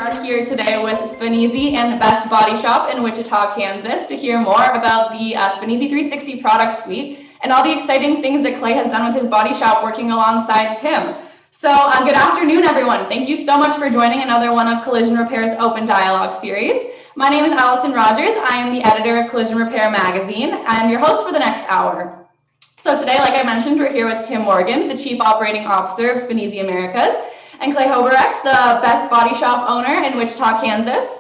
are here today with Spanesi and the Best Body Shop in Wichita, Kansas, to hear more about the Spanesi 360 product suite and all the exciting things that Clay has done with his body shop working alongside Tim. So good afternoon, everyone. Thank you so much for joining another one of Collision Repair's Open Dialogue series. My name is Allison Rogers. I am the editor of Collision Repair magazine and your host for the next hour. So today, like I mentioned, we're here with Tim Morgan, the Chief Operating Officer of Spanesi Americas, and Clay Hoberecht, the Best Body Shop owner in Wichita, Kansas.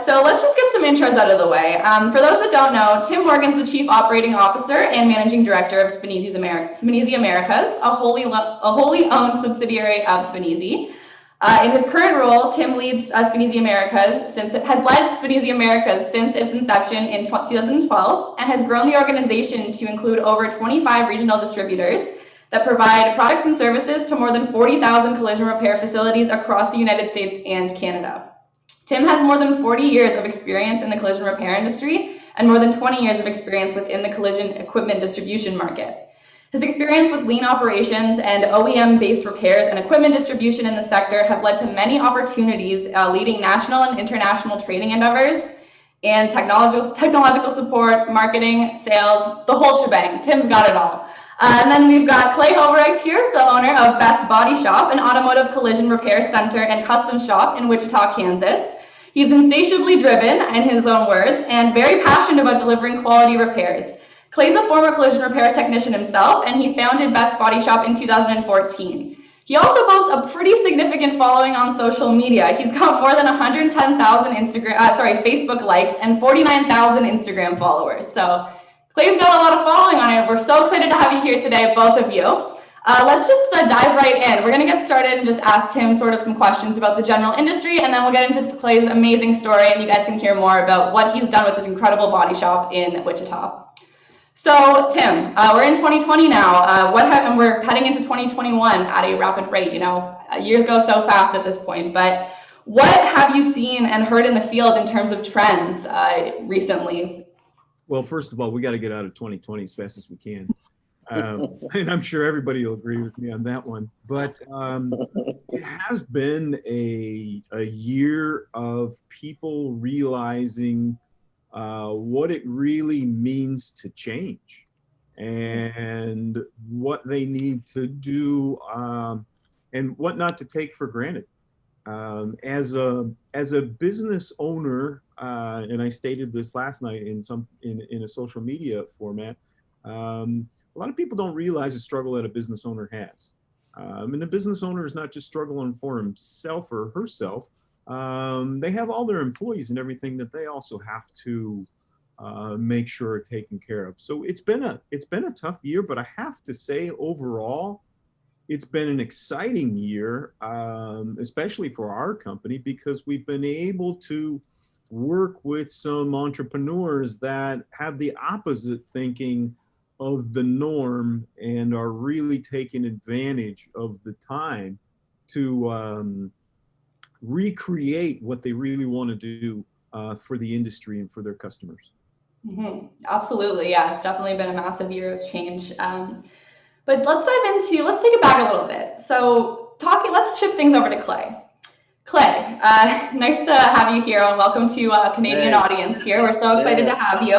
So let's just get some intros out of the way. For those that don't know, Tim Morgan's the Chief Operating Officer and Managing Director of Spanesi Americas, a wholly owned subsidiary of Spanesi. In his current role, Tim leads Spanesi Americas since its inception in 2012 and has grown the organization to include over 25 regional distributors that provide products and services to more than 40,000 collision repair facilities across the United States and Canada. Tim has more than 40 years of experience in the collision repair industry and more than 20 years of experience within the collision equipment distribution market. His experience with lean operations and OEM-based repairs and equipment distribution in the sector have led to many opportunities leading national and international training endeavors and technological support, marketing, sales, the whole shebang. Tim's got it all. And then we've got Clay Hoberecht here, the owner of Best Body Shop, an automotive collision repair center and custom shop in Wichita, Kansas. He's insatiably driven, in his own words, and very passionate about delivering quality repairs. Clay's a former collision repair technician himself, and he founded Best Body Shop in 2014. He also boasts a pretty significant following on social media. He's got more than 110,000 Facebook likes and 49,000 Instagram followers. So Clay's got a lot of following on it. We're so excited to have you here today, both of you. Let's just dive right in. We're going to get started and just ask Tim sort of some questions about the general industry, and then we'll get into Clay's amazing story, and you guys can hear more about what he's done with his incredible body shop in Wichita. So, Tim, we're in 2020 now. And we're heading into 2021 at a rapid rate. You know, years go so fast at this point. But what have you seen and heard in the field in terms of trends recently? Well, first of all, we got to get out of 2020 as fast as we can. And I'm sure everybody will agree with me on that one. But it has been a year of people realizing what it really means to change and what they need to do and what not to take for granted. As a business owner, and I stated this last night in a social media format, a lot of people don't realize the struggle that a business owner has. And the business owner is not just struggling for himself or herself. They have all their employees and everything that they also have to make sure are taken care of. So it's been a tough year, but I have to say overall, it's been an exciting year, especially for our company, because we've been able to work with some entrepreneurs that have the opposite thinking of the norm and are really taking advantage of the time to recreate what they really want to do for the industry and for their customers. Mm-hmm. Absolutely, yeah, it's definitely been a massive year of change. But let's take it back a little bit. So let's shift things over to Clay. Clay, nice to have you here and welcome to a Canadian audience here. We're so excited to have you.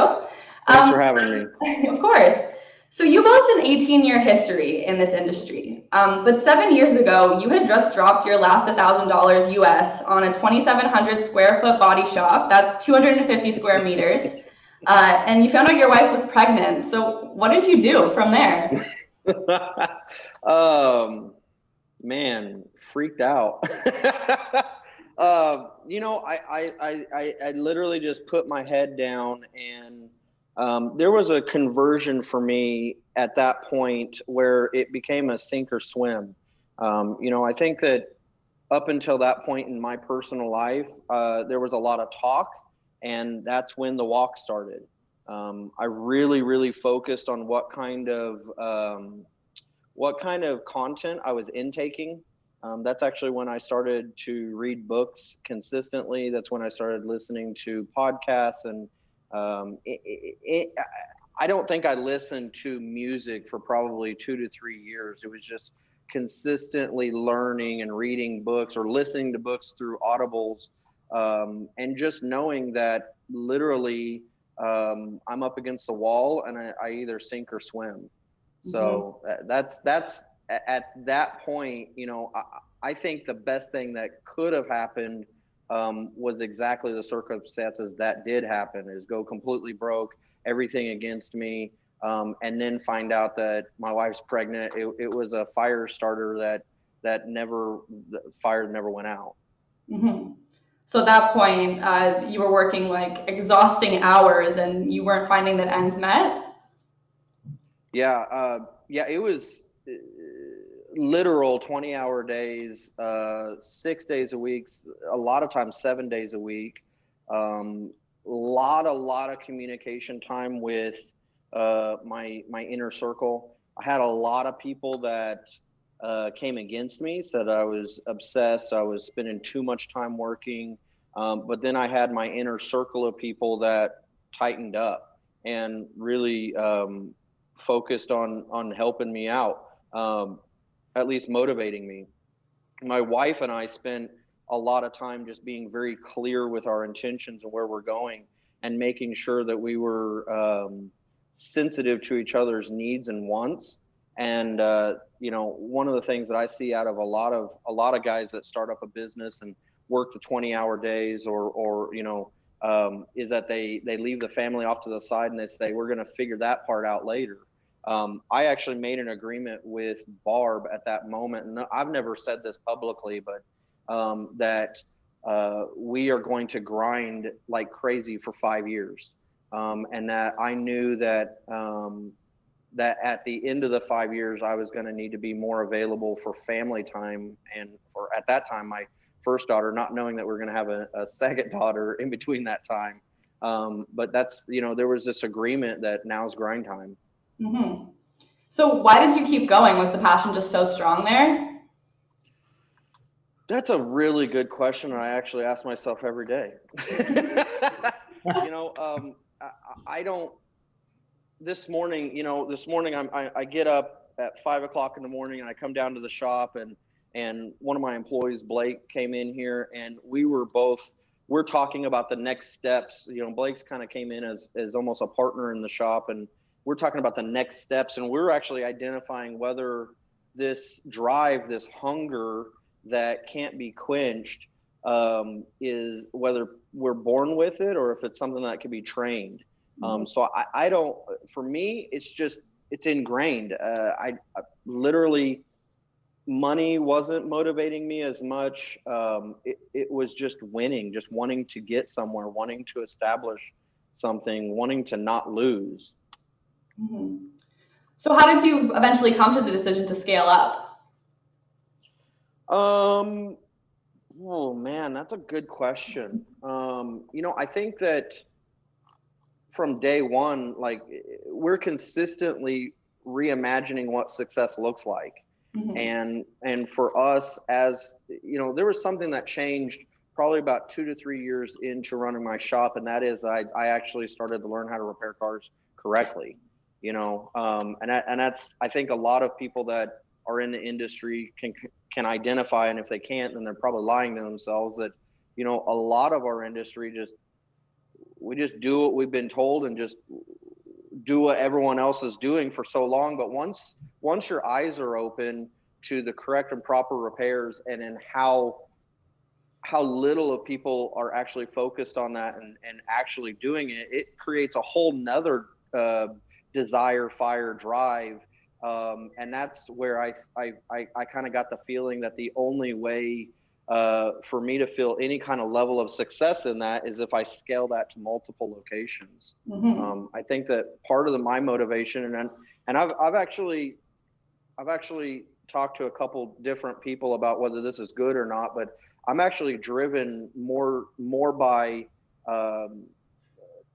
Thanks for having me. Of course. So you boast an 18-year history in this industry, but 7 years ago, you had just dropped your last $1,000 US on a 2,700 square foot body shop. That's 250 square meters. And you found out your wife was pregnant. So what did you do from there? Man, freaked out. You know, I literally just put my head down, and there was a conversion for me at that point where it became a sink or swim. You know, I think that up until that point in my personal life, there was a lot of talk, and that's when the walk started. I really focused on what kind of content I was intaking. That's actually when I started to read books consistently. That's when I started listening to podcasts, and I don't think I listened to music for probably 2 to 3 years. It was just consistently learning and reading books or listening to books through audibles, and just knowing that literally, I'm up against the wall and I either sink or swim. So that's at that point, I think the best thing that could have happened, was exactly the circumstances that did happen, is go completely broke, everything against me, and then find out that my wife's pregnant. It was a fire starter the fire never went out. Mm-hmm. So at that point, you were working like exhausting hours and you weren't finding that ends met? Yeah, it was literal 20-hour days, 6 days a week, a lot of times 7 days a week. A lot of communication time with my inner circle. I had a lot of people that came against me, said I was obsessed, I was spending too much time working. But then I had my inner circle of people that tightened up and really focused on helping me out, at least motivating me. My wife and I spent a lot of time just being very clear with our intentions and where we're going, and making sure that we were sensitive to each other's needs and wants. And one of the things that I see out of a lot of guys that start up a business and work the 20-hour days, or is that they leave the family off to the side and they say, we're going to figure that part out later. I actually made an agreement with Barb at that moment, and I've never said this publicly, but that we are going to grind like crazy for 5 years, and that I knew that that at the end of the 5 years, I was going to need to be more available for family time, and for, at that time, my first daughter, not knowing that we're going to have a second daughter in between that time. But that's, there was this agreement that now's grind time. Mm-hmm. So why did you keep going? Was the passion just so strong there? That's a really good question, and I actually ask myself every day. I don't. This morning, I get up at 5 o'clock in the morning and I come down to the shop, and one of my employees, Blake, came in here, and we're talking about the next steps. Blake's kind of came in as almost a partner in the shop, and we're talking about the next steps, and we're actually identifying whether this drive, this hunger that can't be quenched, is whether we're born with it or if it's something that can be trained. So I don't, for me, it's ingrained. I literally, money wasn't motivating me as much. It was just winning, just wanting to get somewhere, wanting to establish something, wanting to not lose. Mm-hmm. So how did you eventually come to the decision to scale up? Oh man, that's a good question. I think that from day one, like, we're consistently reimagining what success looks like. Mm-hmm. And for us, as there was something that changed probably about 2 to 3 years into running my shop, and that is I actually started to learn how to repair cars correctly. And that's, I think a lot of people that are in the industry can identify, and if they can't, then they're probably lying to themselves, that a lot of our industry we just do what we've been told and just do what everyone else is doing for so long. But once your eyes are open to the correct and proper repairs, and in how little of people are actually focused on that and actually doing it, it creates a whole nother desire, fire, drive. And that's where I kind of got the feeling that the only way for me to feel any kind of level of success in that is if I scale that to multiple locations. Mm-hmm. I think that part of my motivation, and I've actually talked to a couple different people about whether this is good or not, but I'm actually driven more by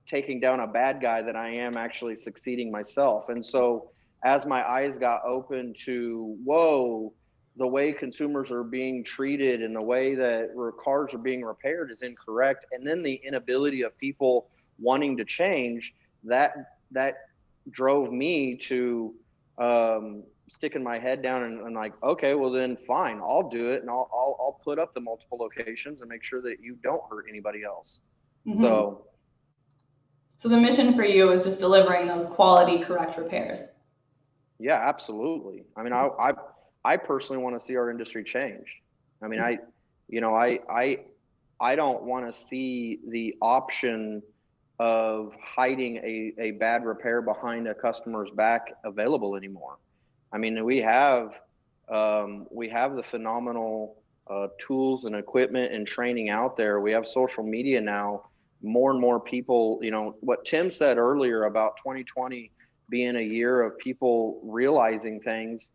taking down a bad guy than I am actually succeeding myself. And so as my eyes got open to, the way consumers are being treated and the way that cars are being repaired is incorrect, and then the inability of people wanting to change, that drove me to sticking my head down and like, okay, well then fine, I'll do it, and I'll put up the multiple locations and make sure that you don't hurt anybody else. Mm-hmm. So the mission for you is just delivering those quality, correct repairs. yeah, absolutely. I mean, I personally want to see our industry change. I mean, I don't want to see the option of hiding a bad repair behind a customer's back available anymore. I mean, we have the phenomenal tools and equipment and training out there. We have social media now. More and more people, what Tim said earlier about 2020 being a year of people realizing things,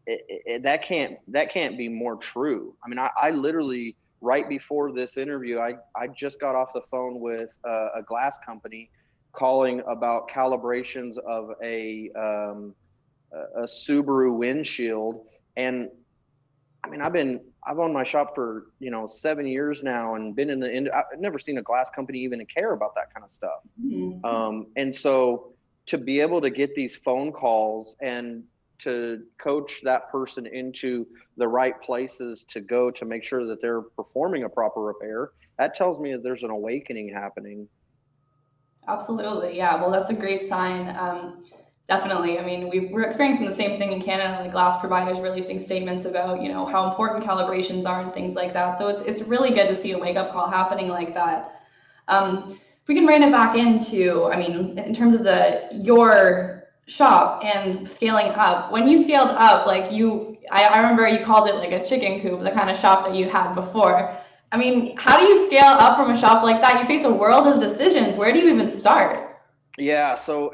that can't be more true. I mean, I literally, right before this interview, I just got off the phone with a glass company calling about calibrations of a Subaru windshield. And I mean, I've owned my shop for 7 years now, and been in I've never seen a glass company even care about that kind of stuff. Mm-hmm. And so to be able to get these phone calls and to coach that person into the right places to go to make sure that they're performing a proper repair, that tells me that there's an awakening happening. Absolutely. Yeah. Well, that's a great sign. Definitely. I mean, we're experiencing the same thing in Canada, like glass providers releasing statements about, how important calibrations are and things like that. So it's really good to see a wake up call happening like that. If we can rein it back into, I mean, in terms of your shop and scaling up, when you scaled up, like I remember you called it like a chicken coop, the kind of shop that you had before. I mean, how do you scale up from a shop like that? You face a world of decisions. Where do you even start? Yeah, so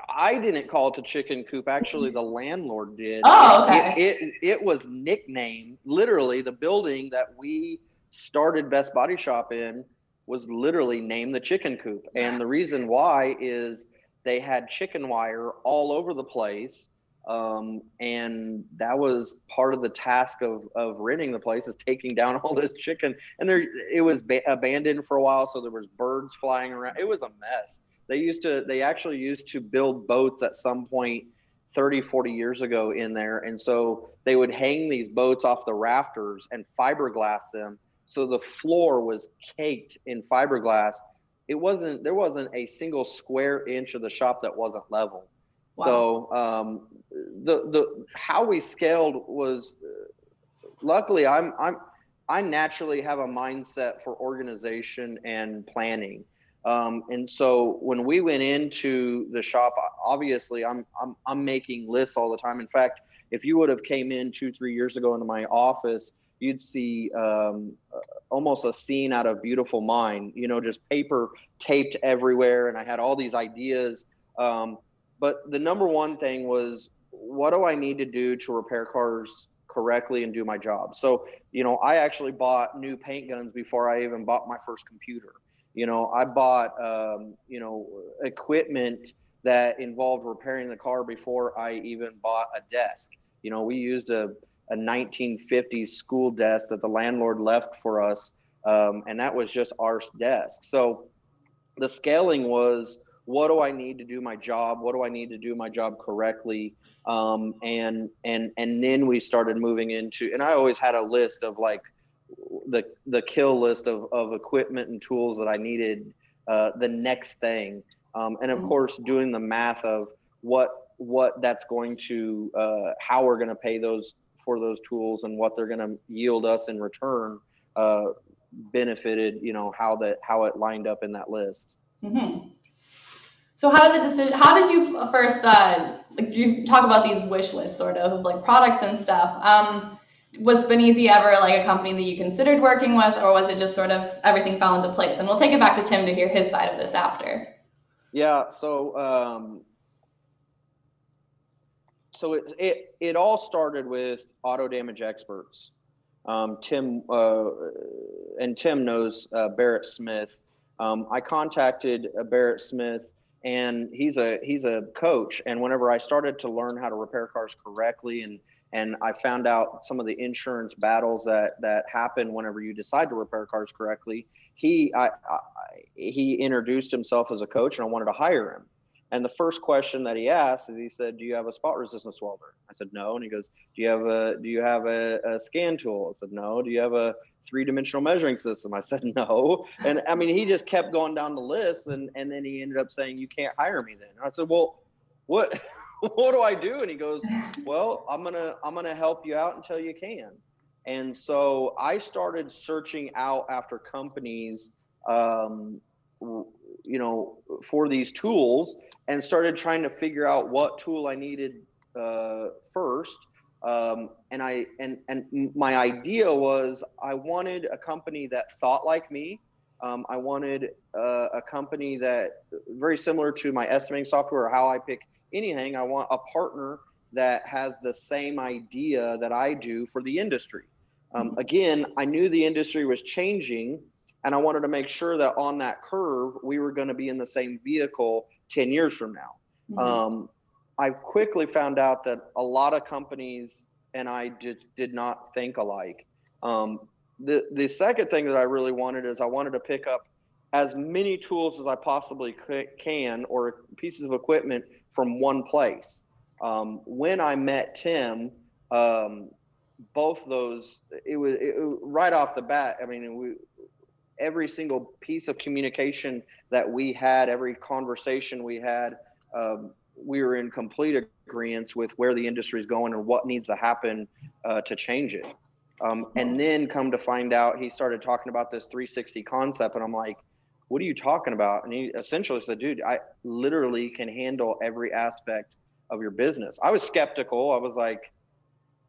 I didn't call it a chicken coop. Actually, the landlord did. Oh, okay. It was nicknamed, literally, the building that we started Best Body Shop in was literally named the chicken coop. And the reason why is they had chicken wire all over the place. And that was part of the task of renting the place, is taking down all this chicken. And it was abandoned for a while, so there was birds flying around. It was a mess. They actually used to build boats at some point 30, 40 years ago in there. And so they would hang these boats off the rafters and fiberglass them. So the floor was caked in fiberglass. There wasn't a single square inch of the shop that wasn't level. Wow. So the how we scaled was, luckily I naturally have a mindset for organization and planning. And so when we went into the shop, obviously I'm making lists all the time. In fact, if you would have came in 2-3 years ago into my office, you'd see almost a scene out of Beautiful Mind, just paper taped everywhere. And I had all these ideas. But the number one thing was, what do I need to do to repair cars correctly and do my job? So, I actually bought new paint guns before I even bought my first computer. I bought, equipment that involved repairing the car before I even bought a desk. We used a 1950s school desk that the landlord left for us. And that was just our desk. So the scaling was, what do I need to do my job? What do I need to do my job correctly? And then we started moving into, and I always had a list of like, the kill list of equipment and tools that I needed, the next thing. And of course, doing the math of what that's going to, how we're going to pay for those tools and what they're going to yield us in return, benefited, how it lined up in that list. Mm-hmm. So how did you first, you talk about these wish lists sort of like products and stuff. Was Spanesi ever like a company that you considered working with, or was it just sort of everything fell into place? And we'll take it back to Tim to hear his side of this after. Yeah. So it all started with auto damage experts. Tim knows Barrett Smith. I contacted Barrett Smith, and he's a coach. And whenever I started to learn how to repair cars correctly, and I found out some of the insurance battles that happen whenever you decide to repair cars correctly, he introduced himself as a coach, and I wanted to hire him. And the first question that he asked is, he said, "Do you have a spot resistance welder?" I said, "No." And he goes, "Do you have a scan tool?" I said, "No." "Do you have a 3-dimensional measuring system?" I said, "No." And I mean, he just kept going down the list, and then he ended up saying, "You can't hire me then." And I said, "Well, what what do I do?" And he goes, "Well, I'm gonna help you out until you can." And so I started searching out after companies, um, for these tools, and started trying to figure out what tool I needed first. And my idea was, I wanted a company that thought like me. I wanted a company that, very similar to my estimating software or how I pick anything, I want a partner that has the same idea that I do for the industry. Again, I knew the industry was changing, and I wanted to make sure that on that curve, we were going to be in the same vehicle 10 years from now. I quickly found out that a lot of companies and I did not think alike. The second thing that I really wanted is, I wanted to pick up as many tools as I possibly can, or pieces of equipment, from one place. When I met Tim, both those, it was right off the bat. I mean, every single piece of communication that we had, every conversation we had, we were in complete agreement with where the industry is going and what needs to happen to change it. And then come to find out, he started talking about this 360 concept, and I'm like, "What are you talking about?" And he essentially said, "Dude, I literally can handle every aspect of your business." I was skeptical. I was like,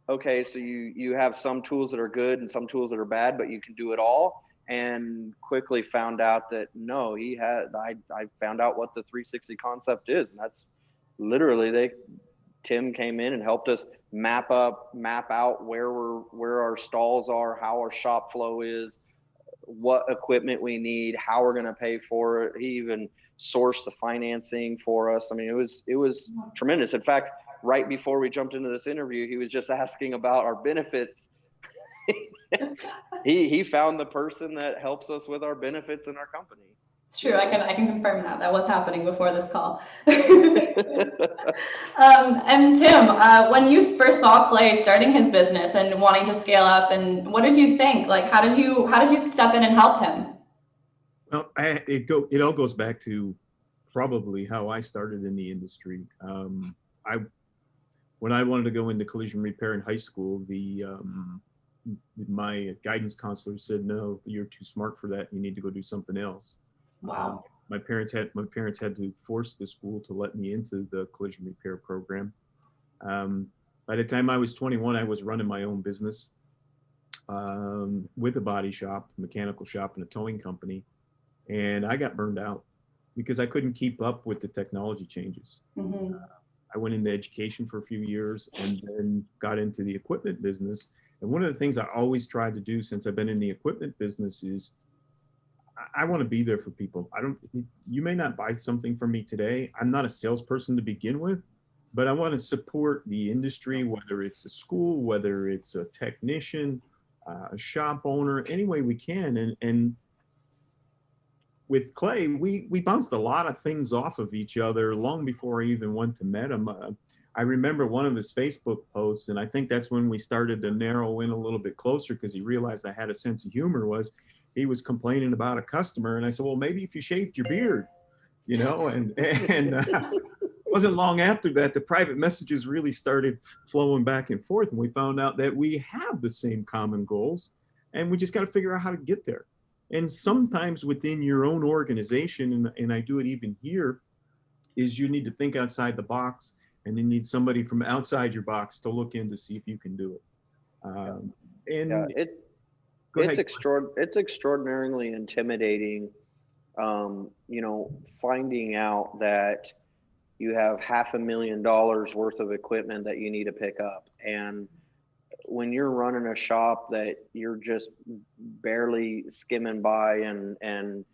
"Okay, so you have some tools that are good and some tools that are bad, but you can do it all." And quickly found out that no, I found out what the 360 concept is, and that's literally, Tim came in and helped us map out where our stalls are, how our shop flow is, what equipment we need, how we're going to pay for it. He even sourced the financing for us. I mean, it was tremendous. In fact, right before we jumped into this interview, he was just asking about our benefits. He found the person that helps us with our benefits in our company. It's true. I can confirm that was happening before this call. And Tim, when you first saw Clay starting his business and wanting to scale up, and what did you think? Like, how did you step in and help him? Well, it all goes back to probably how I started in the industry. When I wanted to go into collision repair in high school, my guidance counselor said, "No, you're too smart for that. You need to go do something else." Wow. My parents had to force the school to let me into the collision repair program. By the time I was 21, I was running my own business with a body shop, mechanical shop, and a towing company. And I got burned out because I couldn't keep up with the technology changes. I went into education for a few years and then got into the equipment business. And one of the things I always tried to do since I've been in the equipment business is, I want to be there for people. You may not buy something from me today. I'm not a salesperson to begin with, but I want to support the industry, whether it's a school, whether it's a technician, a shop owner, any way we can. And with Clay, we bounced a lot of things off of each other long before I even went to meet him. I remember one of his Facebook posts, and I think that's when we started to narrow in a little bit closer, because he realized I had a sense of humor. Was he was complaining about a customer, and I said, "Well, maybe if you shaved your beard, and it wasn't long after that, the private messages really started flowing back and forth, and we found out that we have the same common goals, and we just got to figure out how to get there. And sometimes within your own organization, and I do it even here, is you need to think outside the box, and you need somebody from outside your box to look in to see if you can do it. It's extraordinarily intimidating, finding out that you have $500,000 worth of equipment that you need to pick up. And when you're running a shop that you're just barely skimming by and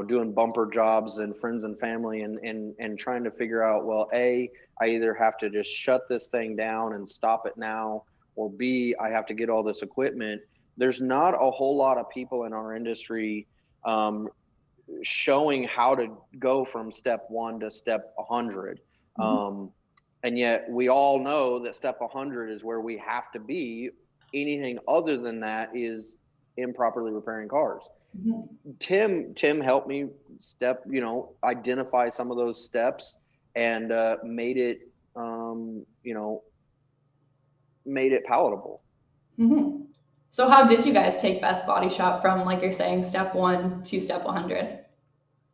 doing bumper jobs and friends and family and trying to figure out, well, A, I either have to just shut this thing down and stop it now, or B, I have to get all this equipment. There's not a whole lot of people in our industry showing how to go from step 1 to step 100. And yet we all know that step 100 is where we have to be. Anything other than that is improperly repairing cars. Tim helped me identify some of those steps and made it palatable. So how did you guys take Best Body Shop from, like you're saying, step 1 to step 100?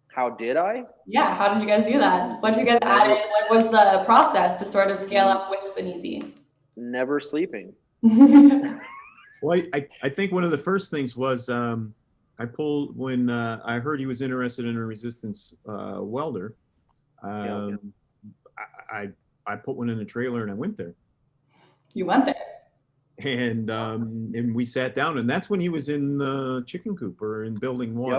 How did I? Yeah, how did you guys do that? What did you guys add in? What was the process to sort of scale up with Spanesi? Never sleeping. Well, I think one of the first things was I pulled when I heard he was interested in a resistance welder. I put one in the trailer and I went there. You went there. And we sat down, and that's when he was in the chicken coop or in building 1.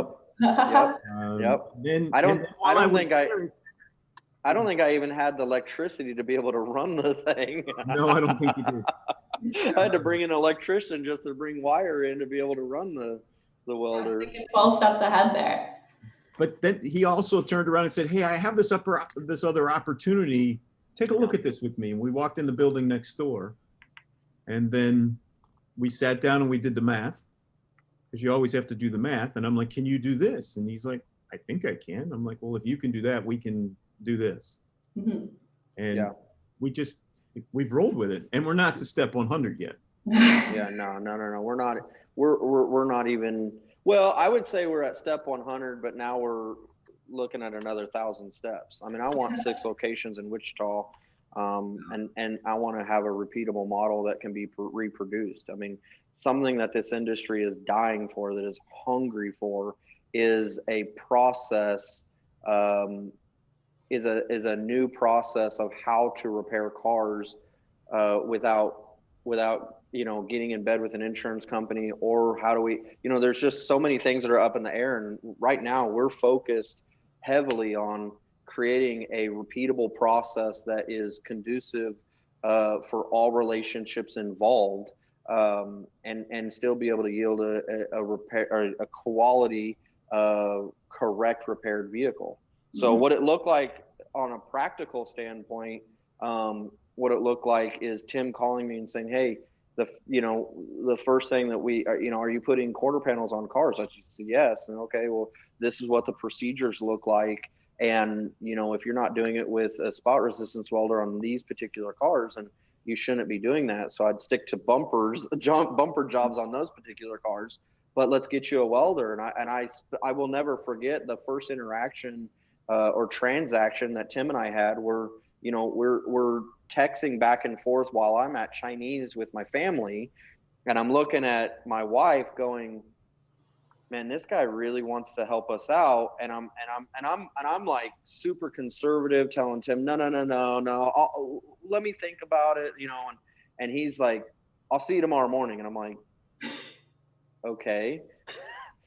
Yep. Then I don't think I even had the electricity to be able to run the thing. No, I don't think you did. I had to bring an electrician just to bring wire in to be able to run the welder. I'm thinking 12 steps ahead there. But then he also turned around and said, "Hey, I have this other opportunity. Take a look at this with me." And we walked in the building next door, and then we sat down and we did the math, because you always have to do the math. And I'm like, "Can you do this?" And he's like, "I think I can." I'm like, "Well, if you can do that, we can do this." And we've rolled with it, and we're not to step 100 yet. No. We're not even. Well, I would say we're at step 100, but now we're looking at another 1,000 steps. I mean, I want 6 locations in Wichita, and I want to have a repeatable model that can be reproduced. I mean, something that this industry is dying for, that is hungry for, is a process, is a new process of how to repair cars without getting in bed with an insurance company, or how do we, there's just so many things that are up in the air. And right now we're focused heavily on creating a repeatable process that is conducive for all relationships involved, and still be able to yield a repair, or a quality, correct repaired vehicle. So what it looked like on a practical standpoint, what it looked like is Tim calling me and saying, "Hey, the first thing that we are, are you putting quarter panels on cars?" I said, "Yes." And okay, well, this is what the procedures look like. And, if you're not doing it with a spot resistance welder on these particular cars, and you shouldn't be doing that. So I'd stick to bumper jobs on those particular cars, but let's get you a welder. And I will never forget the first interaction or transaction that Tim and I had, where, we're texting back and forth while I'm at Chinese with my family, and I'm looking at my wife going, "Man, this guy really wants to help us out." And I'm like super conservative, telling Tim, no, let me think about it, and he's like, "I'll see you tomorrow morning." And I'm like, okay.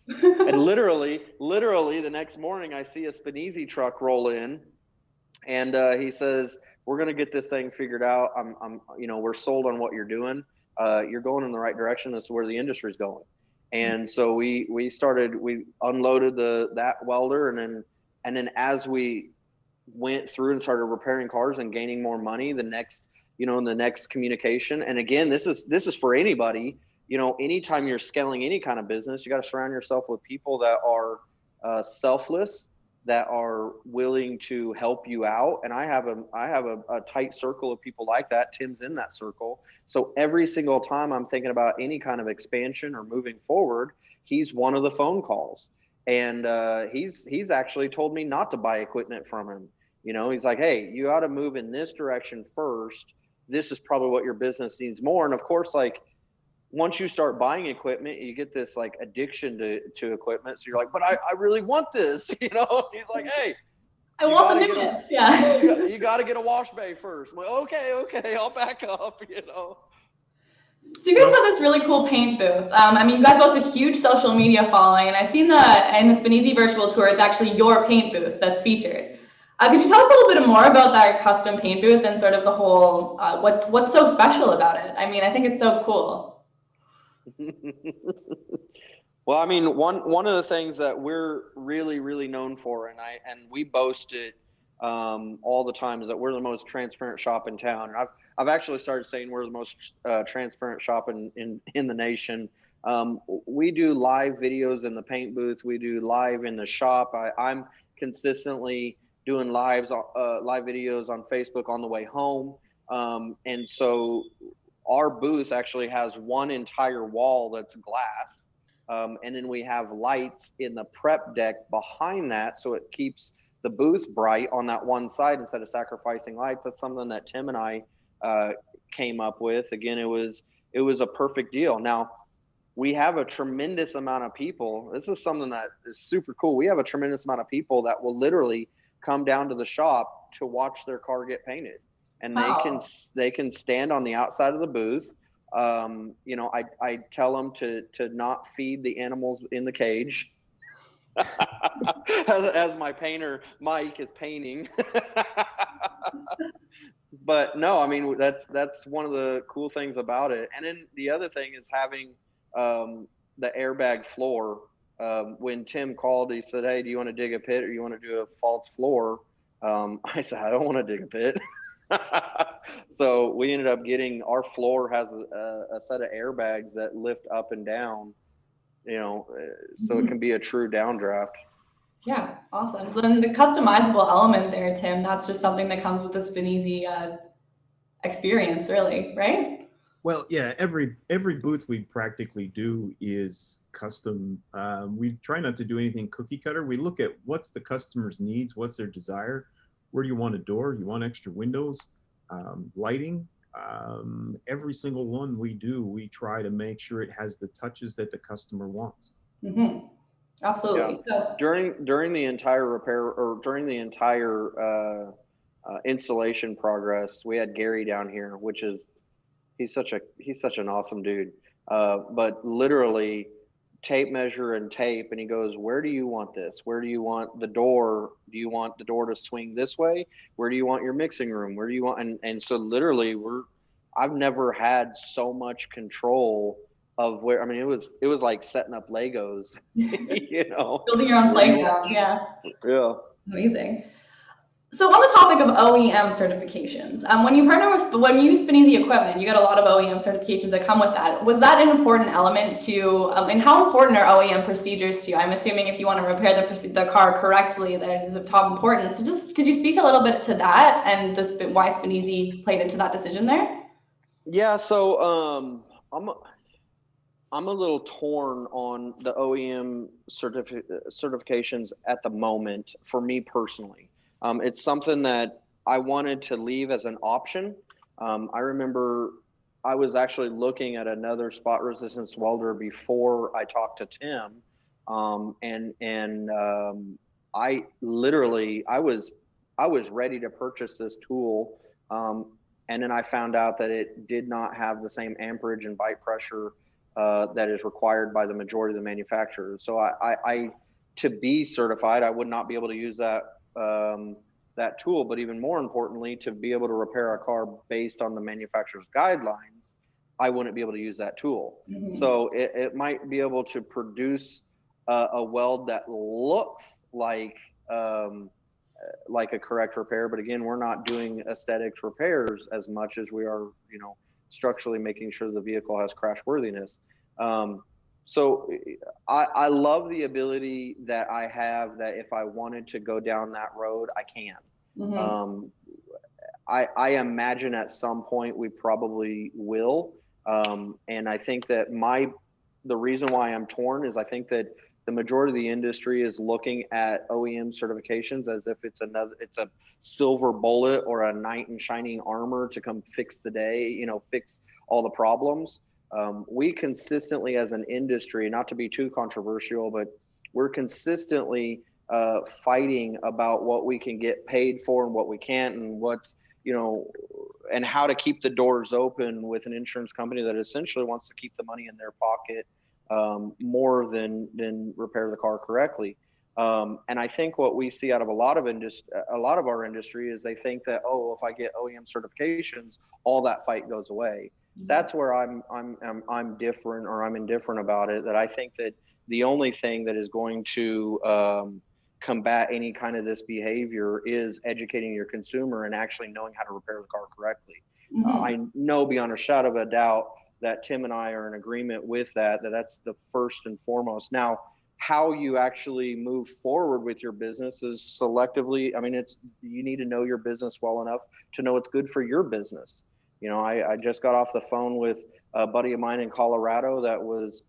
And literally the next morning I see a Spanesi truck roll in, and he says, "We're going to get this thing figured out. We're sold on what you're doing. You're going in the right direction. This is where the industry's going." And so we unloaded that welder, and then as we went through and started repairing cars and gaining more money, the next communication. And again, this is for anybody, anytime you're scaling any kind of business, you got to surround yourself with people that are selfless, that are willing to help you out. And I have a tight circle of people like that. Tim's in that circle. So every single time I'm thinking about any kind of expansion or moving forward, he's one of the phone calls. And he's actually told me not to buy equipment from him. He's like, "Hey, you ought to move in this direction first. This is probably what your business needs more." And of course, like, once you start buying equipment, you get this like addiction to equipment. So you're like, "But I really want this," He's like, "Hey, I want the newest." Yeah. You got to get a wash bay first. I'm like, okay, I'll back up, So you guys have this really cool paint booth. You guys boast a huge social media following, and I've seen in the Spanesi virtual tour, it's actually your paint booth that's featured. Could you tell us a little bit more about that custom paint booth and sort of the whole, what's so special about it? I think it's so cool. Well, I mean, one of the things that we're really, really known for, and we boast it all the time, is that we're the most transparent shop in town. And I've actually started saying we're the most transparent shop in the nation. We do live videos in the paint booth. We do live in the shop. I'm consistently doing live videos on Facebook on the way home. And so our booth actually has one entire wall that's glass. And then we have lights in the prep deck behind that, so it keeps the booth bright on that one side instead of sacrificing lights. That's something that Tim and I came up with. Again, it was a perfect deal. Now, we have a tremendous amount of people. This is something that is super cool. We have a tremendous amount of people that will literally come down to the shop to watch their car get painted, and they can stand on the outside of the booth. You know, I tell them to not feed the animals in the cage as my painter Mike is painting. But no, I mean, that's one of the cool things about it. And then the other thing is having the airbag floor. When Tim called, he said, "Hey, do you want to dig a pit or you want to do a false floor?" I said, "I don't want to dig a pit." So we ended up getting, our floor has a set of airbags that lift up and down, you know, so it can be a true downdraft. Yeah, awesome. Then the customizable element there, Tim, that's just something that comes with the Spanesi experience, really, right? Well, yeah, every booth we practically do is custom. We try not to do anything cookie cutter. We look at what's the customer's needs, what's their desire. Where do you want a door? You want extra windows, lighting. Every single one we do, we try to make sure it has the touches that the customer wants. Mm-hmm. Absolutely. Yeah. So During the entire repair, or during the entire installation progress, we had Gary down here, which is, he's such an awesome dude. But literally tape measure and tape, and he goes, "Where do you want this? Where do you want the door? Do you want the door to swing this way? Where do you want your mixing room? Where do you want?" And so literally I've never had so much control of where, I mean, it was like setting up Legos, you know. building your own playground, yeah. Yeah. Amazing. So on the topic of OEM certifications, when you use Spanesi equipment, you get a lot of OEM certifications that come with that. Was that an important element to, and how important are OEM procedures to you? I'm assuming if you want to repair the car correctly, that it is of top importance. So just could you speak a little bit to that and why Spanesi played into that decision there? Yeah. So I'm a little torn on the OEM certifications at the moment for me personally. It's something that I wanted to leave as an option. I remember I was actually looking at another spot resistance welder before I talked to Tim. I literally, I was ready to purchase this tool. And then I found out that it did not have the same amperage and bite pressure that is required by the majority of the manufacturers. So I to be certified, I would not be able to use that tool. But even more importantly, to be able to repair a car based on the manufacturer's guidelines, I wouldn't be able to use that tool. Mm-hmm. So it might be able to produce a weld that looks like a correct repair. But again, we're not doing aesthetics repairs as much as we are, you know, structurally making sure the vehicle has crash worthiness. So I love the ability that I have, that if I wanted to go down that road, I can. Mm-hmm. I imagine at some point we probably will. And I think that the reason why I'm torn is I think that the majority of the industry is looking at OEM certifications as if it's a silver bullet or a knight in shining armor to come fix the day, you know, fix all the problems. We consistently as an industry, not to be too controversial, but we're consistently fighting about what we can get paid for and what we can't, and what's, you know, and how to keep the doors open with an insurance company that essentially wants to keep the money in their pocket more than repair the car correctly. And I think what we see out of a lot of our industry is they think that, oh, if I get OEM certifications, all that fight goes away. That's where I'm different, or I'm indifferent about it. That I think that the only thing that is going to combat any kind of this behavior is educating your consumer and actually knowing how to repair the car correctly. I know beyond a shadow of a doubt that Tim and I are in agreement with that. That's the first and foremost. Now, how you actually move forward with your business is selectively. I mean, you need to know your business well enough to know it's good for your business. You know, I just got off the phone with a buddy of mine in Colorado that was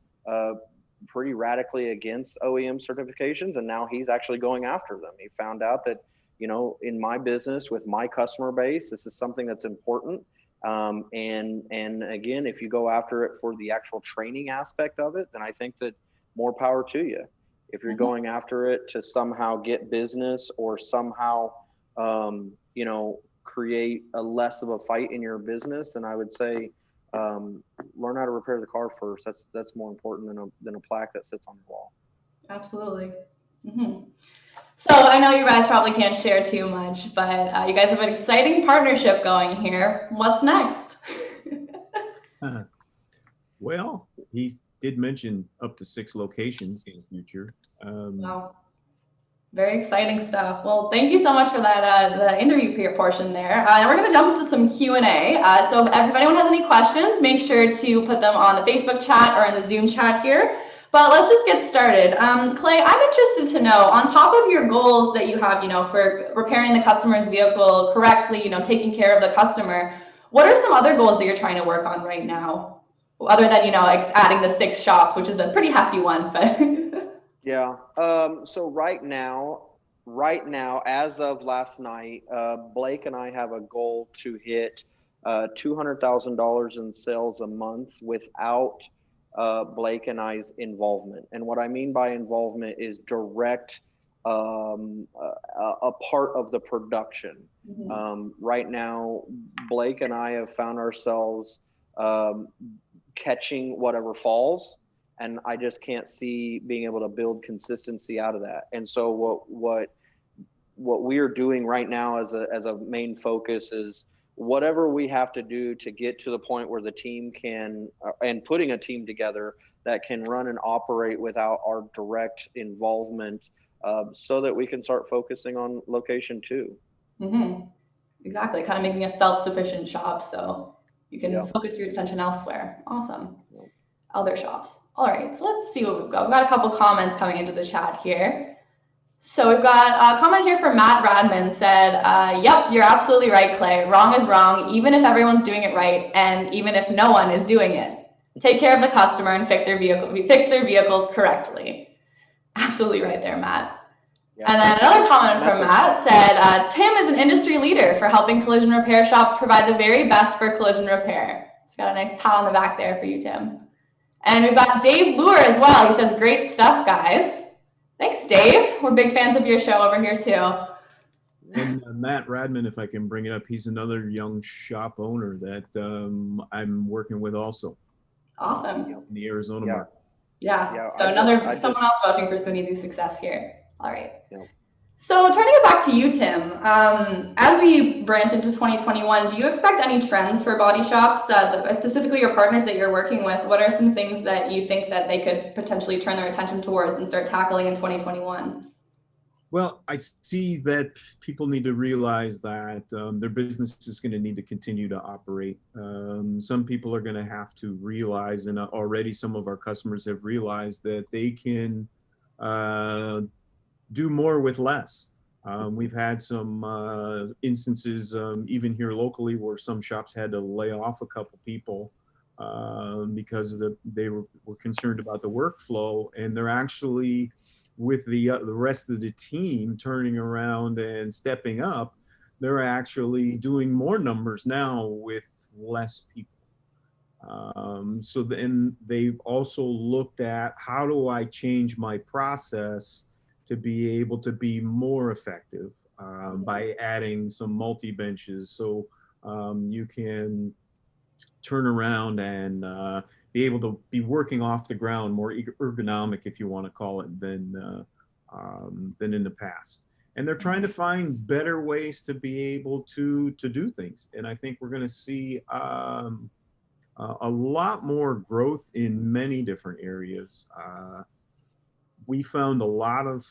pretty radically against OEM certifications, and now he's actually going after them. He found out that, you know, in my business with my customer base, this is something that's important. And again, if you go after it for the actual training aspect of it, then I think that more power to you. If you're going after it to somehow get business or somehow, you know, create a less of a fight in your business, then I would say learn how to repair the car first. That's more important than a plaque that sits on the wall. Absolutely. So I know you guys probably can't share too much, but you guys have an exciting partnership going here. What's next? Well, he did mention up to 6 locations in the future. Wow. Very exciting stuff. Well, thank you so much for that the interview portion there. We're going to jump into some Q&A. So if anyone has any questions, make sure to put them on the Facebook chat or in the Zoom chat here. But let's just get started. Clay, I'm interested to know, on top of your goals that you have, you know, for repairing the customer's vehicle correctly, you know, taking care of the customer, what are some other goals that you're trying to work on right now? Other than, you know, like adding the 6 shops, which is a pretty hefty one, but Yeah. So right now, as of last night, Blake and I have a goal to hit $200,000 in sales a month without Blake and I's involvement. And what I mean by involvement is direct, a part of the production. Right now, Blake and I have found ourselves catching whatever falls. And I just can't see being able to build consistency out of that. And so what we are doing right now as a main focus is whatever we have to do to get to the point where the team can, and putting a team together that can run and operate without our direct involvement, so that we can start focusing on location 2. Exactly, kind of making a self-sufficient shop so you can focus your attention elsewhere. Awesome. Other shops. All right, so let's see what we've got. We've got a couple comments coming into the chat here. So we've got a comment here from Matt Radman said, yep, you're absolutely right, Clay. Wrong is wrong, even if everyone's doing it right, and even if no one is doing it. Take care of the customer and fix their vehicles correctly. Absolutely right there, Matt. Yeah, and then another comment from Matt said, Tim is an industry leader for helping collision repair shops provide the very best for collision repair. He's got a nice pat on the back there for you, Tim. And we've got Dave Lure as well. He says, great stuff, guys. Thanks, Dave. We're big fans of your show over here, too. And Matt Radman, if I can bring it up, he's another young shop owner that I'm working with also. Awesome. In the Arizona market. Yeah. So someone else vouching for Spanesi's success here. All right. Yeah. So turning it back to you, Tim, as we branch into 2021, do you expect any trends for body shops, specifically your partners that you're working with? What are some things that you think that they could potentially turn their attention towards and start tackling in 2021? Well, I see that people need to realize that their business is going to need to continue to operate. Some people are going to have to realize, and already some of our customers have realized, that they can do more with less. We've had some instances, even here locally, where some shops had to lay off a couple people because they were concerned about the workflow, and they're actually, with the rest of the team turning around and stepping up, they're actually doing more numbers now with less people. So then they've also looked at, how do I change my process to be able to be more effective by adding some multi-benches, so you can turn around and be able to be working off the ground, more ergonomic, if you want to call it, than in the past. And they're trying to find better ways to be able to do things. And I think we're going to see a lot more growth in many different areas. We found a lot of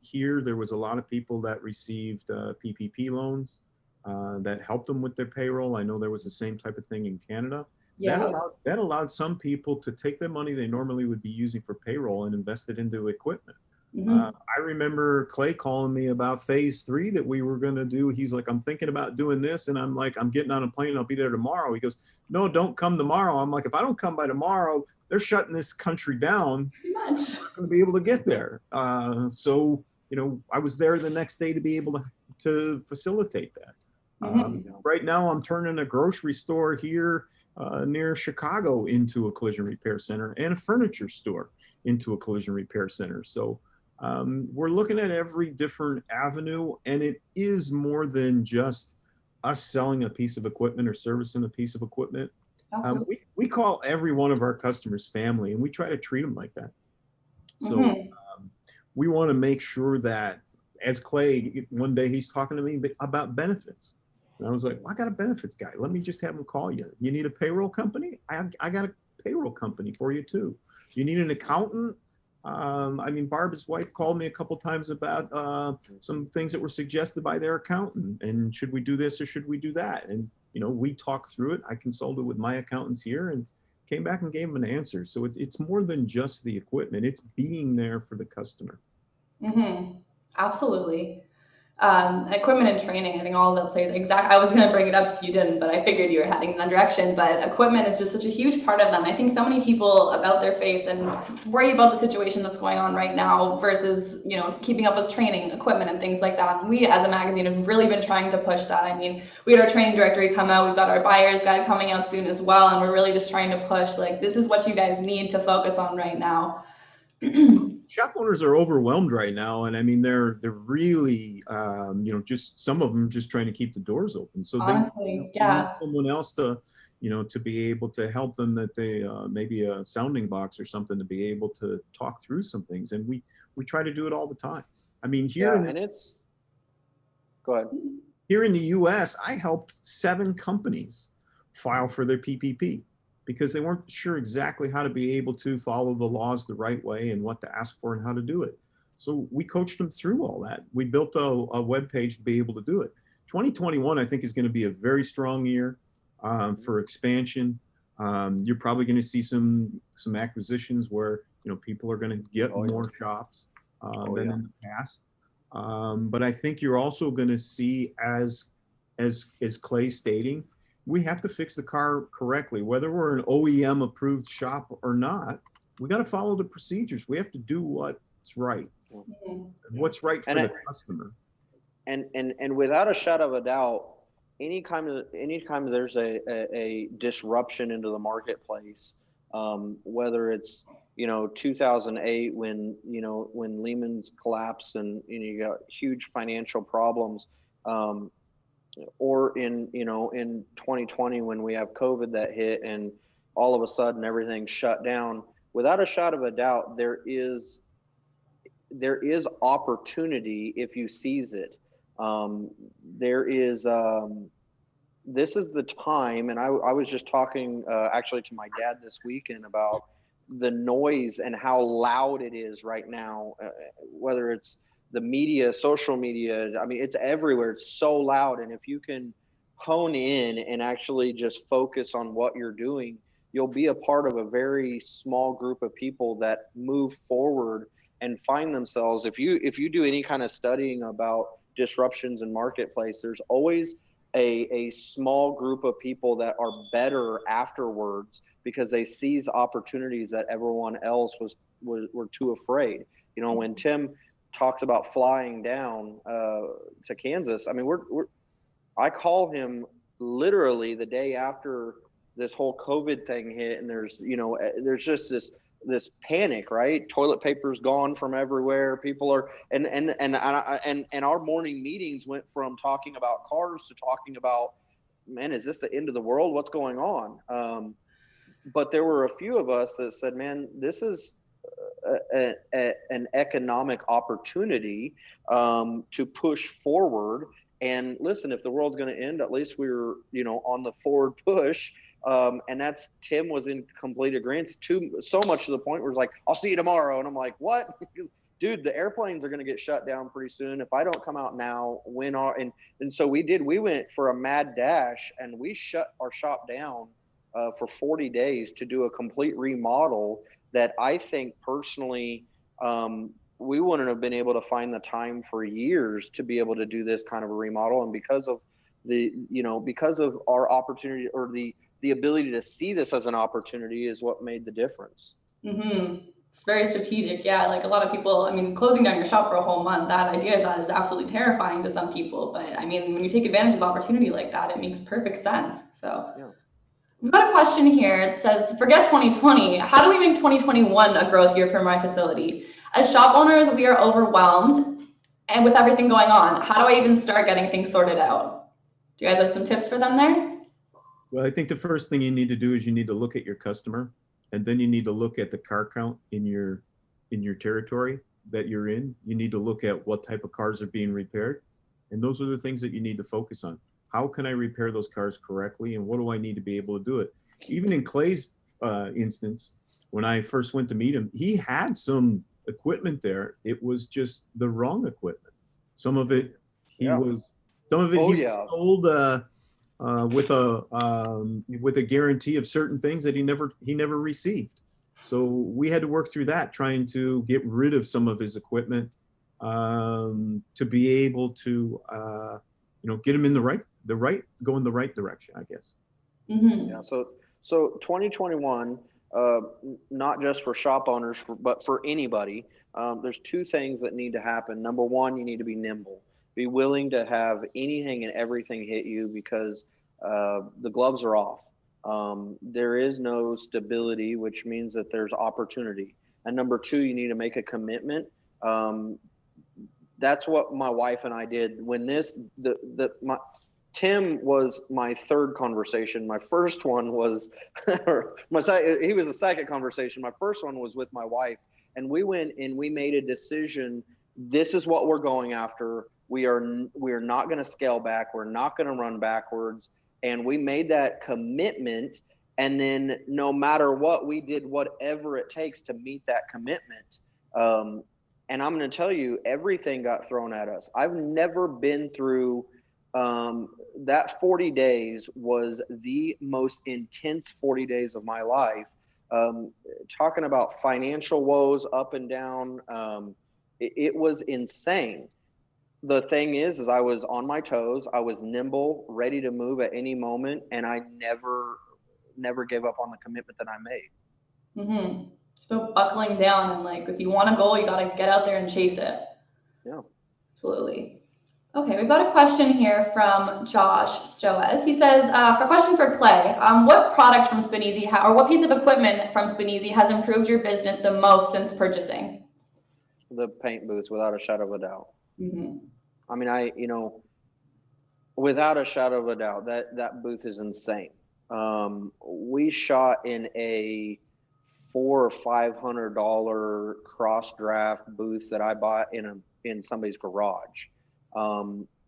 here. There was a lot of people that received PPP loans that helped them with their payroll. I know there was the same type of thing in Canada. Yeah. That allowed some people to take the money they normally would be using for payroll and invest it into equipment. I remember Clay calling me about phase 3 that we were going to do. He's like, I'm thinking about doing this. And I'm like, I'm getting on a plane. I'll be there tomorrow. He goes, no, don't come tomorrow. I'm like, if I don't come by tomorrow, they're shutting this country down. Pretty much. I'm not going to be able to get there. So, I was there the next day to be able to facilitate that. Right now, I'm turning a grocery store here near Chicago into a collision repair center and a furniture store into a collision repair center. So we're looking at every different avenue, and it is more than just us selling a piece of equipment or servicing a piece of equipment. We call every one of our customers family, and we try to treat them like that. So we want to make sure that, as Clay, one day he's talking to me about benefits. And I was like, well, I got a benefits guy. Let me just have him call you. You need a payroll company? I got a payroll company for you too. You need an accountant? Barb's wife called me a couple times about some things that were suggested by their accountant. And should we do this or should we do that? And, we talked through it. I consulted with my accountants here and came back and gave them an answer. So it's more than just the equipment. It's being there for the customer. Absolutely. Equipment and training, I think all of that plays I was going to bring it up if you didn't, but I figured you were heading in that direction. But equipment is just such a huge part of them. I think so many people about their face and worry about the situation that's going on right now versus, keeping up with training, equipment, and things like that. And we as a magazine have really been trying to push that. I mean, we had our training directory come out. We've got our buyer's guide coming out soon as well. And we're really just trying to push, this is what you guys need to focus on right now. Shop owners are overwhelmed right now, and they're really just some of them just trying to keep the doors open. So honestly, they need someone else to to be able to help them, that they maybe a sounding box or something to be able to talk through some things, and we try to do it all the time. Go ahead. Here in the U.S., I helped 7 companies file for their PPP. Because they weren't sure exactly how to be able to follow the laws the right way and what to ask for and how to do it. So we coached them through all that. We built a web page to be able to do it. 2021, I think, is going to be a very strong year for expansion. You're probably going to see some acquisitions where people are going to get more shops than in the past. But I think you're also going to see, as Clay stating, we have to fix the car correctly, whether we're an OEM approved shop or not. We got to follow the procedures. We have to do what's right. What's right for the customer. And without a shadow of a doubt, anytime there's a disruption into the marketplace, whether it's 2008 when Lehman's collapsed and you got huge financial problems, or in 2020 when we have COVID that hit and all of a sudden everything shut down, without a shadow of a doubt, there is opportunity if you seize it. This is the time, and I was just talking actually to my dad this weekend about the noise and how loud it is right now, whether it's the media, social media, it's everywhere. It's so loud. And if you can hone in and actually just focus on what you're doing, you'll be a part of a very small group of people that move forward and find themselves. If you do any kind of studying about disruptions in marketplace, there's always a small group of people that are better afterwards because they seize opportunities that everyone else were too afraid. When Tim talked about flying down to Kansas, I call him literally the day after this whole COVID thing hit, and there's just this panic, right? Toilet paper's gone from everywhere. People are and our morning meetings went from talking about cars to talking about, man, is this the end of the world? What's going on? But there were a few of us that said, man, this is an economic opportunity to push forward. And listen, if the world's going to end, at least we were on the forward push And that's, Tim was in complete agreement, so much to the point where it's like, I'll see you tomorrow. And I'm like, what? Because, dude, the airplanes are going to get shut down pretty soon. If I don't come out now, and so we went for a mad dash, and we shut our shop down for 40 days to do a complete remodel that I think personally, we wouldn't have been able to find the time for years to be able to do this kind of a remodel. And because of because of our opportunity, or the ability to see this as an opportunity, is what made the difference. Mm-hmm. It's very strategic. Yeah. Like a lot of people, I mean, closing down your shop for a whole month, that idea of that is absolutely terrifying to some people. But I mean, when you take advantage of opportunity like that, it makes perfect sense. So Yeah. we've got a question here. It says, forget 2020. How do we make 2021 a growth year for my facility? As shop owners, we are overwhelmed, and with everything going on, how do I even start getting things sorted out? Do you guys have some tips for them there? Well, I think the first thing you need to do is you need to look at your customer, and then you need to look at the car count in your territory that you're in. You need to look at what type of cars are being repaired. And those are the things that you need to focus on. How can I repair those cars correctly? And what do I need to be able to do it? Even in Clay's instance, when I first went to meet him, he had some equipment there. It was just the wrong equipment. Some of it he was sold with a guarantee of certain things that he never received. So we had to work through that, trying to get rid of some of his equipment to be able to get him in go in the right direction, I guess. Mm-hmm. Yeah. So 2021, not just for shop owners, but for anybody, there's two things that need to happen. Number one, you need to be nimble. Be willing to have anything and everything hit you, because the gloves are off. There is no stability, which means that there's opportunity. And number two, you need to make a commitment. That's what my wife and I did when Tim was my third conversation. My first one was he was the second conversation. My first one was with my wife, and we went and we made a decision. This is what we're going after. We are not going to scale back. We're not going to run backwards. And we made that commitment. And then no matter what, we did whatever it takes to meet that commitment. And I'm going to tell you, everything got thrown at us. I've never been through that 40 days was the most intense 40 days of my life. Talking about financial woes up and down, it was insane. The thing is I was on my toes. I was nimble, ready to move at any moment, and I never gave up on the commitment that I made. Mm-hmm. So buckling down, and like, if you want a goal, you got to get out there and chase it. Yeah. Absolutely. Okay, we've got a question here from Josh Stoez. He says, for question for Clay, what product from Spanesi or what piece of equipment from Spanesi has improved your business the most since purchasing? The paint booths, without a shadow of a doubt. Mm-hmm. I mean, without a shadow of a doubt, that booth is insane. We shot in a $400 or $500 cross draft booth that I bought in somebody's garage.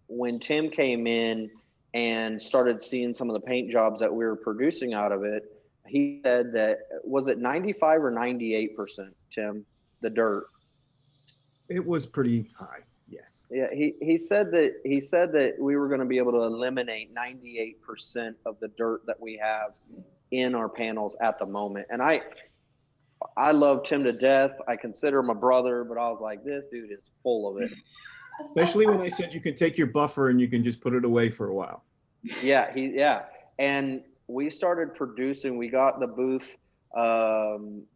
When Tim came in and started seeing some of the paint jobs that we were producing out of it, he said that, was it 95 or 98%, Tim, the dirt? It was pretty high. Yes. Yeah, he said that we were going to be able to eliminate 98% of the dirt that we have in our panels at the moment. And I love Tim to death. I consider him a brother, but I was like, this dude is full of it. Especially when I said you can take your buffer and you can just put it away for a while. Yeah. And we started producing. We got the booth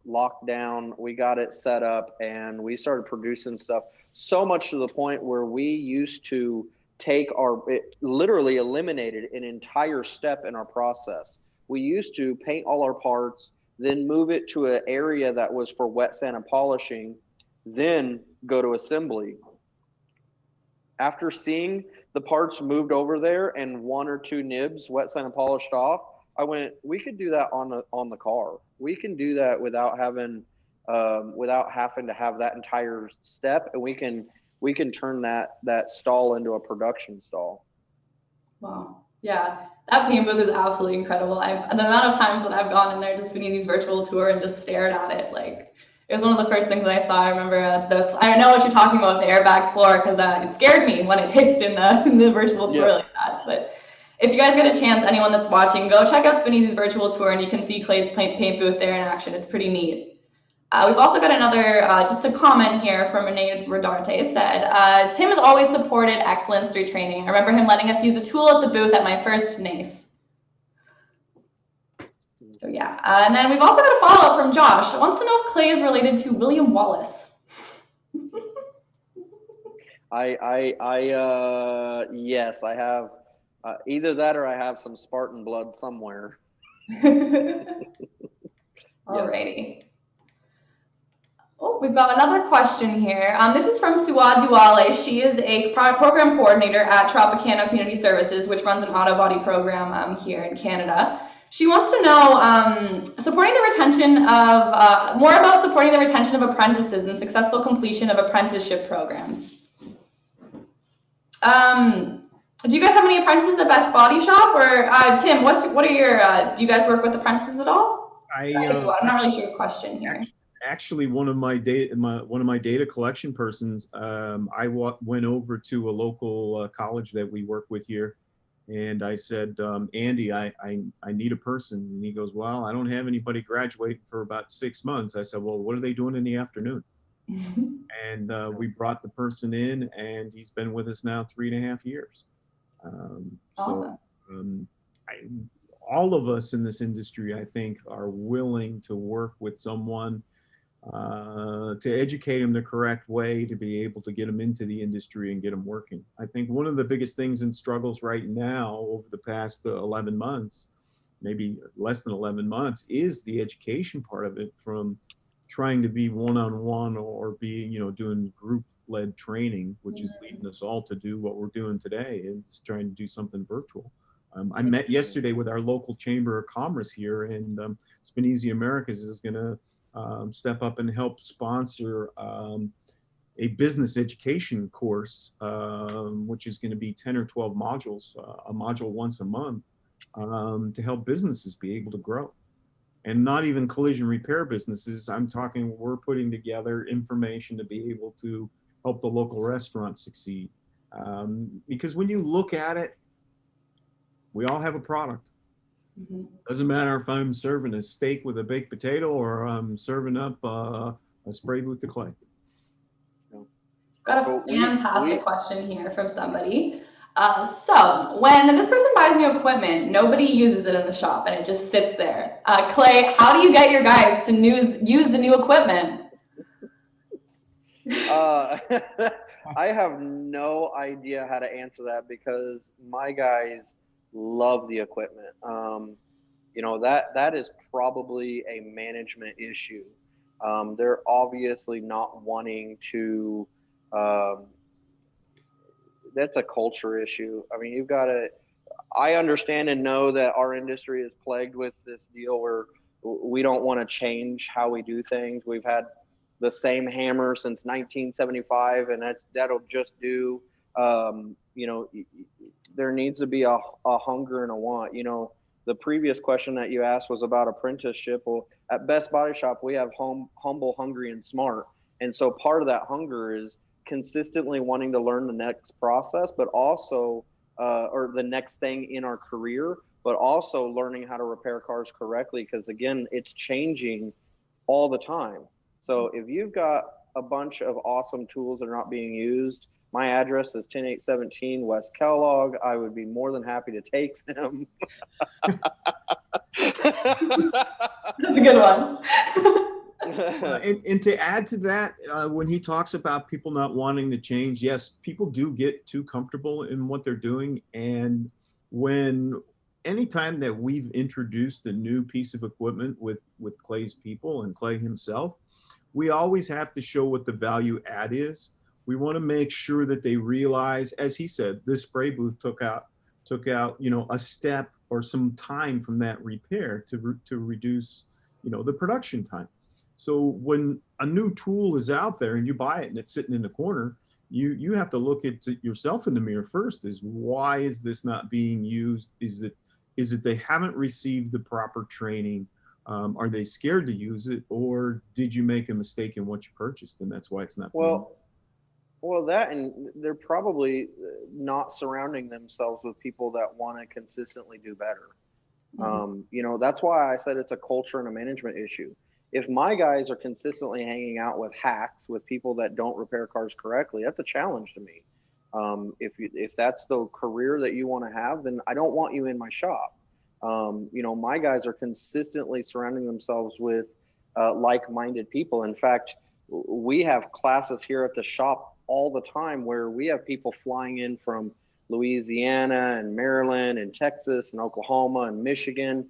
locked down. We got it set up, and we started producing stuff, so much to the point where we used to it literally eliminated an entire step in our process. We used to paint all our parts, then move it to an area that was for wet sand and polishing, then go to assembly. After seeing the parts moved over there and one or two nibs wet sand and polished off, I went, we could do that on the car. We can do that without having to have that entire step, and we can turn that stall into a production stall. Wow. Yeah, that paint booth is absolutely incredible. The amount of times that I've gone in there to Spanesi's virtual tour and just stared at it, like it was one of the first things that I saw. I remember I know what you're talking about, the airbag floor, because it scared me when it hissed in the virtual tour like that. But if you guys get a chance, anyone that's watching, go check out Spanesi's virtual tour and you can see Clay's paint booth there in action. It's pretty neat. We've also got another, just a comment here from Renee Rodarte said, Tim has always supported excellence through training. I remember him letting us use a tool at the booth at my first NACE. So yeah, and then we've also got a follow-up from Josh. Wants to know if Clay is related to William Wallace. Yes, I have either that or I have some Spartan blood somewhere. Alrighty. Oh, we've got another question here. This is from Suad Duale. She is a program coordinator at Tropicana Community Services, which runs an auto body program here in Canada. She wants to know more about supporting the retention of apprentices and successful completion of apprenticeship programs. Do you guys have any apprentices at Best Body Shop? Or Tim, what are your? Do you guys work with apprentices at all? I'm not really sure your question here. Actually, one of my data collection persons, I went over to a local college that we work with here, and I said, Andy, I need a person, and he goes, well, I don't have anybody graduating for about 6 months. I said, well, what are they doing in the afternoon? And we brought the person in, and he's been with us now 3.5 years. Awesome. All of us in this industry, I think, are willing to work with someone to educate them the correct way to be able to get them into the industry and get them working. I think one of the biggest things and struggles right now over the past 11 months, maybe less than 11 months, is the education part of it, from trying to be one-on-one or be, doing group-led training, which is leading us all to do what we're doing today, is trying to do something virtual. I met yesterday with our local Chamber of Commerce here, and Spanesi Americas is going to step up and help sponsor a business education course, which is going to be 10 or 12 modules, a module once a month, to help businesses be able to grow. And not even collision repair businesses. I'm talking, we're putting together information to be able to help the local restaurant succeed. Because when you look at it, we all have a product. Mm-hmm. Doesn't matter if I'm serving a steak with a baked potato or I'm serving up a spray booth of clay. Got a fantastic question here from somebody. So when this person buys new equipment, nobody uses it in the shop and it just sits there. Clay, how do you get your guys to use the new equipment? I have no idea how to answer that, because my guys love the equipment. That is probably a management issue. They're obviously not wanting to, that's a culture issue. I mean, I understand and know that our industry is plagued with this deal where we don't want to change how we do things. We've had the same hammer since 1975, and that'll just do. There needs to be a hunger and a want. The previous question that you asked was about apprenticeship. Well, at Best Body Shop, we have humble, hungry, and smart. And so part of that hunger is consistently wanting to learn the next process, but also, or the next thing in our career, but also learning how to repair cars correctly. Because again, it's changing all the time. So if you've got a bunch of awesome tools that are not being used, my address is 10817 West Kellogg. I would be more than happy to take them. That's a good one. And to add to that, when he talks about people not wanting to change, yes, people do get too comfortable in what they're doing. And anytime that we've introduced a new piece of equipment with Clay's people and Clay himself, we always have to show what the value add is. We want to make sure that they realize, as he said, this spray booth took out, a step or some time from that repair to reduce, the production time. So when a new tool is out there and you buy it and it's sitting in the corner, you have to look at yourself in the mirror first. Is why is this not being used? Is it they haven't received the proper training? Are they scared to use it, or did you make a mistake in what you purchased and that's why it's not being used? Well, that, and they're probably not surrounding themselves with people that want to consistently do better. You know, that's why I said it's a culture and a management issue. If my guys are consistently hanging out with hacks, with people that don't repair cars correctly, that's a challenge to me. If that's the career that you want to have, then I don't want you in my shop. You know, my guys are consistently surrounding themselves with like-minded people. In fact, we have classes here at the shop all the time where we have people flying in from Louisiana and Maryland and Texas and Oklahoma and Michigan,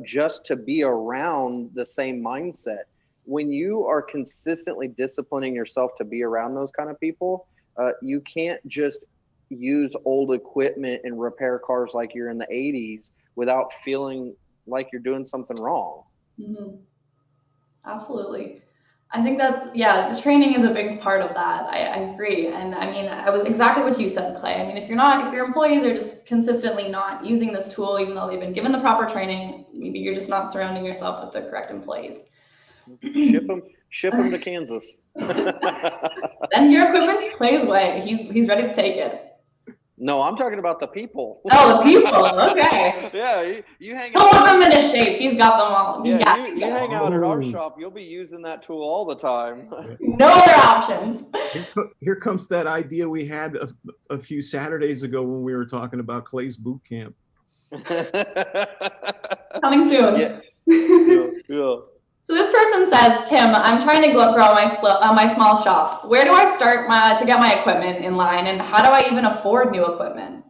just to be around the same mindset. When you are consistently disciplining yourself to be around those kind of people, you can't just use old equipment and repair cars like you're in the 80s without feeling like you're doing something wrong. Absolutely. I think that's, yeah, the training is a big part of that. I agree. And I mean, I was exactly what you said, Clay. I mean, if your employees are just consistently not using this tool, even though they've been given the proper training, maybe you're just not surrounding yourself with the correct employees. Ship them to Kansas. Then your equipment's Clay's way. He's ready to take it. No, I'm talking about the people. Oh, the people. Okay. Yeah, you hang He'll out. put them in his shape. He's got them all. Yeah, you hang out at our shop. You'll be using that tool all the time. No other options. Here comes that idea we had a few Saturdays ago when we were talking about Clay's boot camp. Coming soon. Yeah. So this person says, Tim, I'm trying to grow my small shop. Where do I start to get my equipment in line, and how do I even afford new equipment?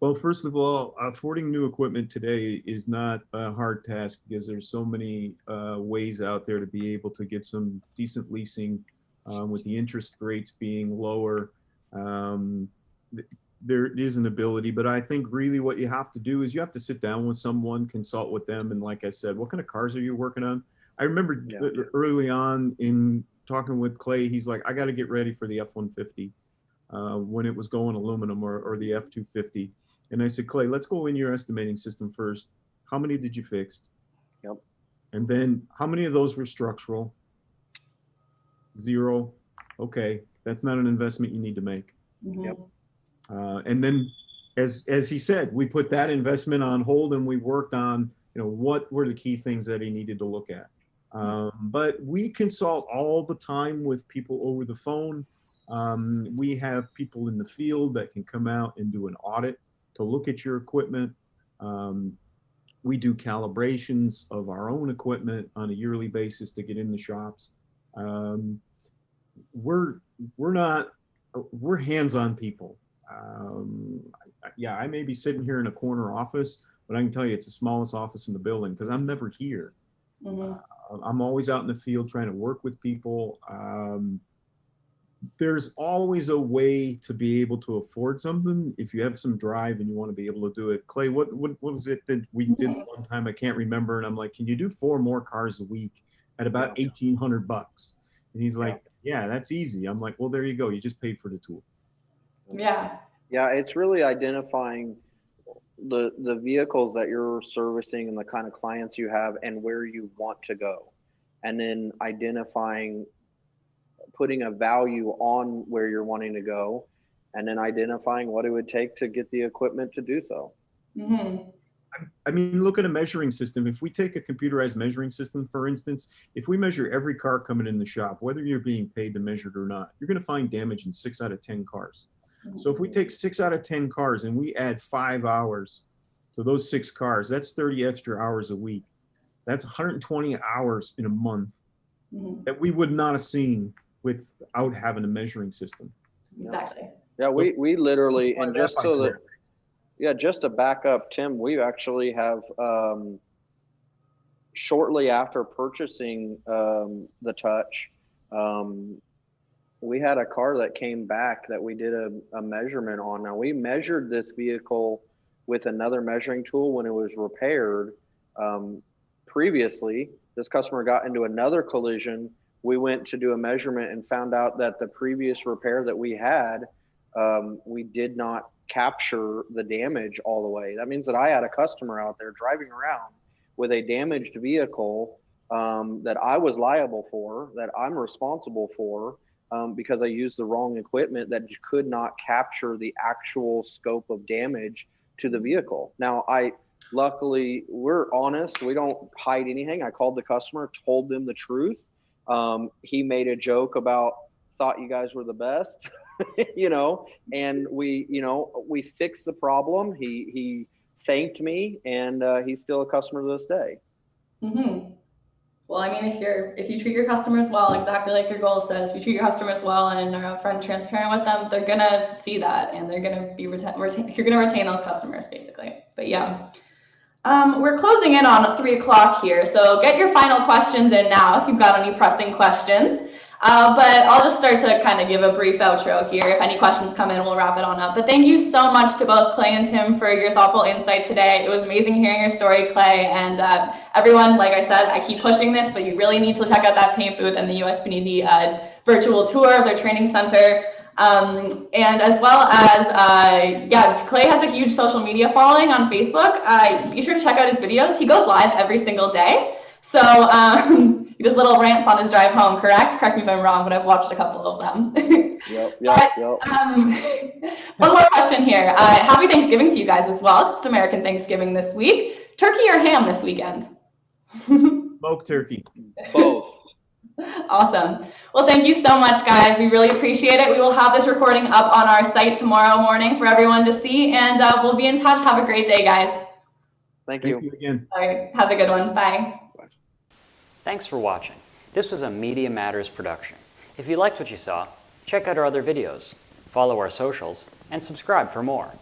Well, first of all, affording new equipment today is not a hard task because there's so many ways out there to be able to get some decent leasing with the interest rates being lower. There is an ability, but I think really what you have to do is you have to sit down with someone, consult with them. And like I said, what kind of cars are you working on? I remember early on in talking with Clay, he's like, I got to get ready for the F-150 when it was going aluminum or the F-250. And I said, Clay, let's go in your estimating system first. How many did you fix? Yep. And then how many of those were structural? 0. Okay, that's not an investment you need to make. Yep. And then, as he said, we put that investment on hold and we worked on, what were the key things that he needed to look at. But we consult all the time with people over the phone. We have people in the field that can come out and do an audit to look at your equipment. We do calibrations of our own equipment on a yearly basis to get in the shops. We're hands-on people. I may be sitting here in a corner office, but I can tell you it's the smallest office in the building because I'm never here. I'm always out in the field trying to work with people. There's always a way to be able to afford something if you have some drive and you want to be able to do it. Clay, what was it that we did one time? I can't remember. And I'm like, can you do 4 more cars a week at about $1,800? And he's like, yeah, that's easy. I'm like, well, there you go. You just paid for the tool. Yeah, it's really identifying the vehicles that you're servicing and the kind of clients you have and where you want to go. And then identifying, putting a value on where you're wanting to go, and then identifying what it would take to get the equipment to do so. I mean, look at a measuring system. If we take a computerized measuring system, for instance, if we measure every car coming in the shop, whether you're being paid to measure it or not, you're going to find damage in 6 out of 10 cars. So if we take 6 out of 10 cars and we add 5 hours to those 6 cars, that's 30 extra hours a week. That's 120 hours in a month that we would not have seen without having a measuring system. Exactly. Yeah, we literally, and just so that, just to back up, Tim, we actually have, shortly after purchasing the Touch, we had a car that came back that we did a measurement on. Now, we measured this vehicle with another measuring tool when it was repaired. Previously, this customer got into another collision we went to do a measurement and found out that the previous repair that we had, we did not capture the damage all the way. That means that I had a customer out there driving around with a damaged vehicle that I was liable for, that I'm responsible for, because I used the wrong equipment that could not capture the actual scope of damage to the vehicle. Now, luckily, we're honest. We don't hide anything. I called the customer, told them the truth. He made a joke about, thought you guys were the best, and we fixed the problem. He thanked me, and he's still a customer to this day. Mm-hmm. Well, I mean, if you treat your customers well, exactly like your goal says, if you treat your customers well and are upfront and transparent with them, they're gonna see that, and they're gonna be you're gonna retain those customers, basically. But yeah, we're closing in on 3 o'clock here, so get your final questions in now if you've got any pressing questions. But I'll just start to kind of give a brief outro here. If any questions come in, we'll wrap it on up. But thank you so much to both Clay and Tim for your thoughtful insight today. It was amazing hearing your story, Clay. And everyone, like I said, I keep pushing this, but you really need to check out that paint booth and the US Spanesi virtual tour of their training center. And as well as, Clay has a huge social media following on Facebook. Be sure to check out his videos. He goes live every single day. So he does little rants on his drive home, correct? Correct me if I'm wrong, but I've watched a couple of them. Yep. One more question here. Happy Thanksgiving to you guys as well. It's American Thanksgiving this week. Turkey or ham this weekend? Smoked turkey. Both. Awesome. Well, thank you so much, guys. We really appreciate it. We will have this recording up on our site tomorrow morning for everyone to see, and we'll be in touch. Have a great day, guys. Thank you again. All right. Have a good one. Bye. Thanks for watching. This was a Media Matters production. If you liked what you saw, check out our other videos, follow our socials, and subscribe for more.